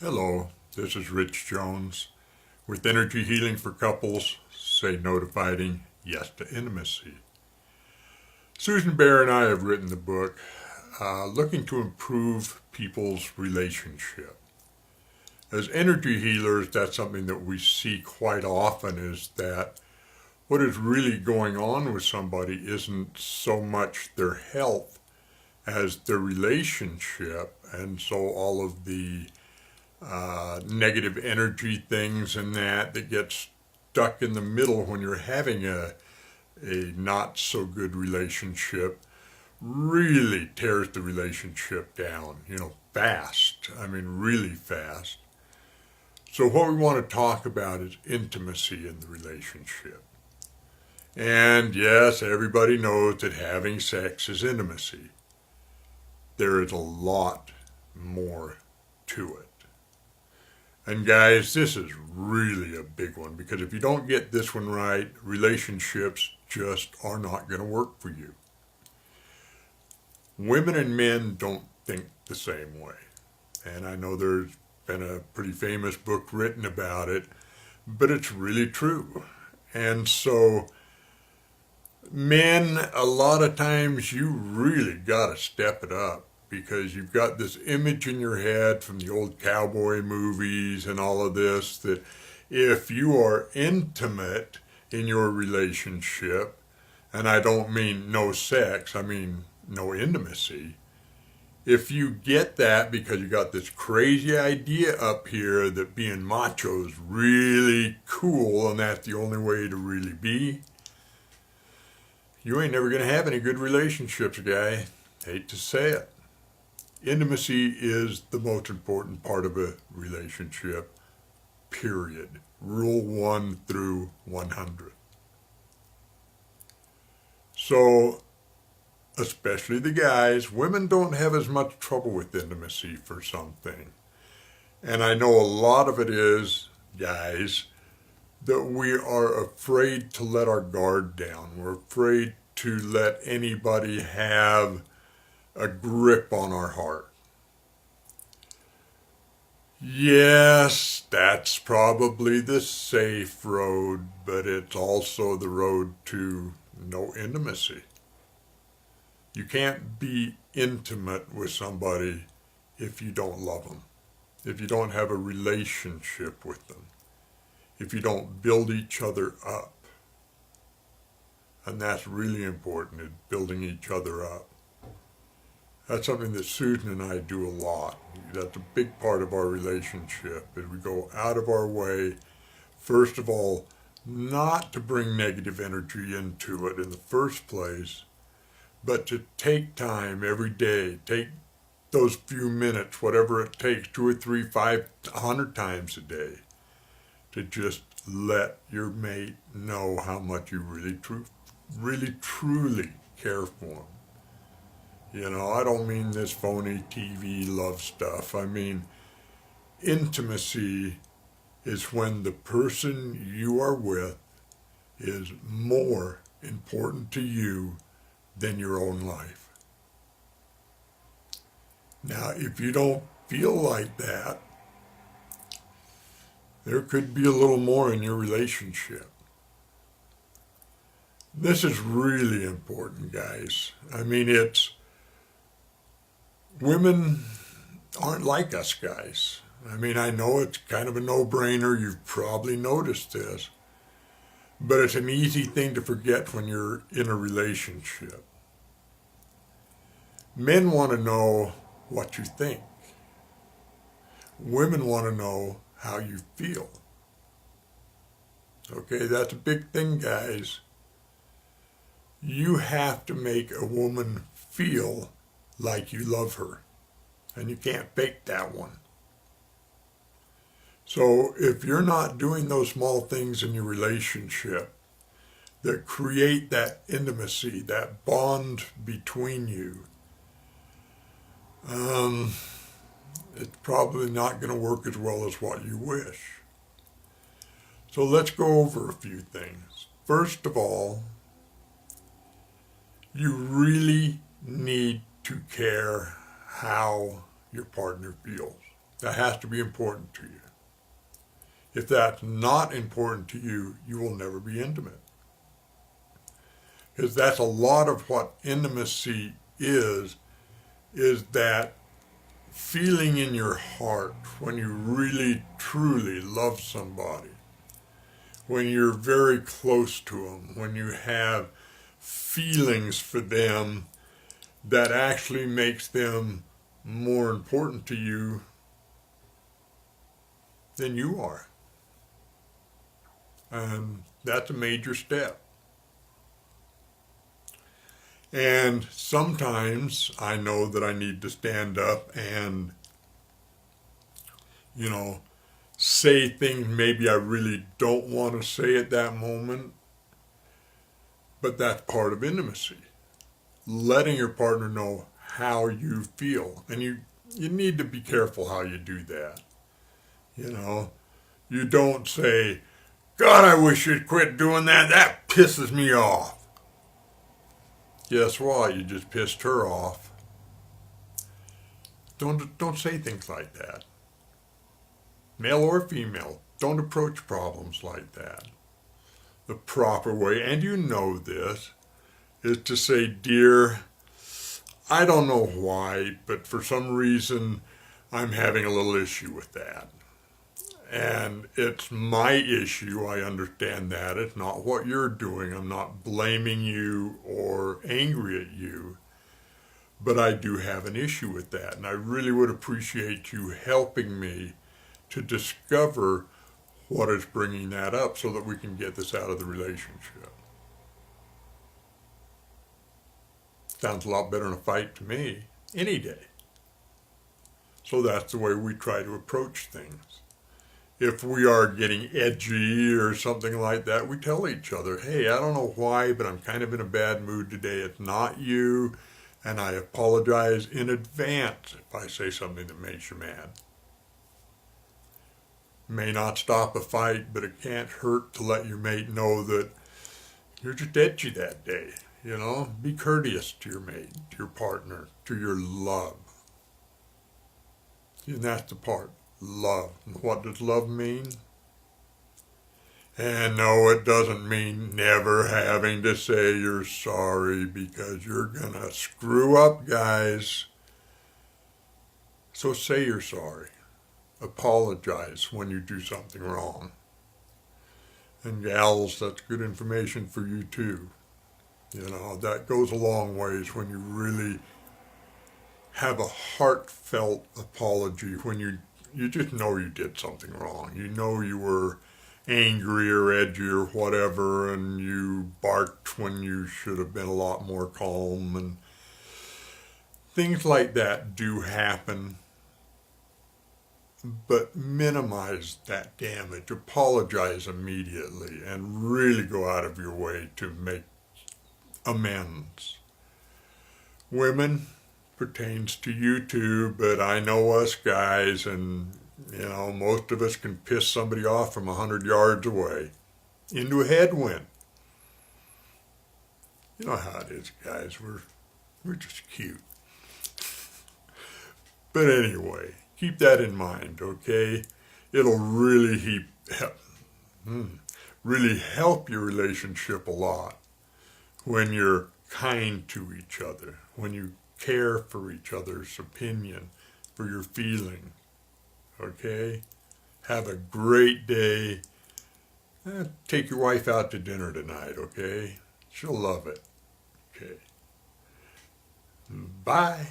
Hello, this is Rich Jones with Energy Healing for Couples. Say no to fighting, yes to intimacy. Susan Bear and I have written the book looking to improve people's relationship. As energy healers, that's something that we see quite often is that what is really going on with somebody isn't so much their health as their relationship, and so all of the negative energy things and that gets stuck in the middle when you're having a not so good relationship really tears the relationship down, fast. I mean, really fast. So what we want to talk about is intimacy in the relationship. And yes, everybody knows that having sex is intimacy. There is a lot more to it. And guys, this is really a big one because if you don't get this one right, relationships just are not going to work for you. Women and men don't think the same way. And I know there's been a pretty famous book written about it, but it's really true. And so, men, a lot of times you really got to step it up because you've got this image in your head from the old cowboy movies and all of this that if you are intimate in your relationship, and I don't mean no sex, I mean no intimacy, if you get that because you got this crazy idea up here that being macho is really cool and that's the only way to really be, you ain't never going to have any good relationships, guy. Hate to say it. Intimacy is the most important part of a relationship, period. Rule 1 through 100. So, especially the guys, women don't have as much trouble with intimacy for something. And I know a lot of it is, guys, that we are afraid to let our guard down. We're afraid to let anybody have a grip on our heart. Yes, that's probably the safe road, but it's also the road to no intimacy. You can't be intimate with somebody if you don't love them, if you don't have a relationship with them, if you don't build each other up. And that's really important, is building each other up. That's something that Susan and I do a lot. That's a big part of our relationship, is we go out of our way, first of all, not to bring negative energy into it in the first place, but to take time every day, take those few minutes, whatever it takes, 2 or 3, 5, 100 times a day, to just let your mate know how much you really truly care for them. I don't mean this phony TV love stuff. I mean, intimacy is when the person you are with is more important to you than your own life. Now, if you don't feel like that, there could be a little more in your relationship. This is really important, guys. I mean, women aren't like us guys. I mean, I know it's kind of a no-brainer. You've probably noticed this. But it's an easy thing to forget when you're in a relationship. Men want to know what you think. Women want to know how you feel. Okay, that's a big thing, guys. You have to make a woman feel like you love her. And you can't fake that one. So if you're not doing those small things in your relationship that create that intimacy, that bond between you, it's probably not going to work as well as what you wish. So let's go over a few things. First of all, you really need to care how your partner feels. That has to be important to you. If that's not important to you, you will never be intimate. Because that's a lot of what intimacy is that feeling in your heart when you really, truly love somebody, when you're very close to them, when you have feelings for them that actually makes them more important to you than you are. And that's a major step. And sometimes I know that I need to stand up and, say things maybe I really don't want to say at that moment. But that's part of intimacy. Letting your partner know how you feel. And you need to be careful how you do that. You don't say, God, I wish you'd quit doing that. That pisses me off. Guess what? You just pissed her off. Don't say things like that. Male or female, don't approach problems like that. The proper way, and you know this, is to say, dear, I don't know why, but for some reason I'm having a little issue with that. And it's my issue, I understand that. It's not what you're doing. I'm not blaming you or angry at you. But I do have an issue with that. And I really would appreciate you helping me to discover what is bringing that up so that we can get this out of the relationship. Sounds a lot better than a fight to me, any day. So that's the way we try to approach things. If we are getting edgy or something like that, we tell each other, hey, I don't know why, but I'm kind of in a bad mood today. It's not you, and I apologize in advance if I say something that makes you mad. May not stop a fight, but it can't hurt to let your mate know that you're just edgy that day. Be courteous to your mate, to your partner, to your love. And that's the part. Love. And what does love mean? And no, it doesn't mean never having to say you're sorry, because you're going to screw up, guys. So say you're sorry. Apologize when you do something wrong. And gals, that's good information for you too. That goes a long ways when you really have a heartfelt apology, when you just know you did something wrong. You know you were angry or edgy or whatever, and you barked when you should have been a lot more calm, and things like that do happen. But minimize that damage. Apologize immediately and really go out of your way to make amends. Women, pertains to you too, but I know us guys, and most of us can piss somebody off from 100 yards away into a headwind. You know how it is, guys. We're just cute. But anyway, keep that in mind, okay? It'll really help your relationship a lot when you're kind to each other, when you care for each other's opinion, for your feeling, okay? Have a great day. Take your wife out to dinner tonight, okay? She'll love it, okay? Bye.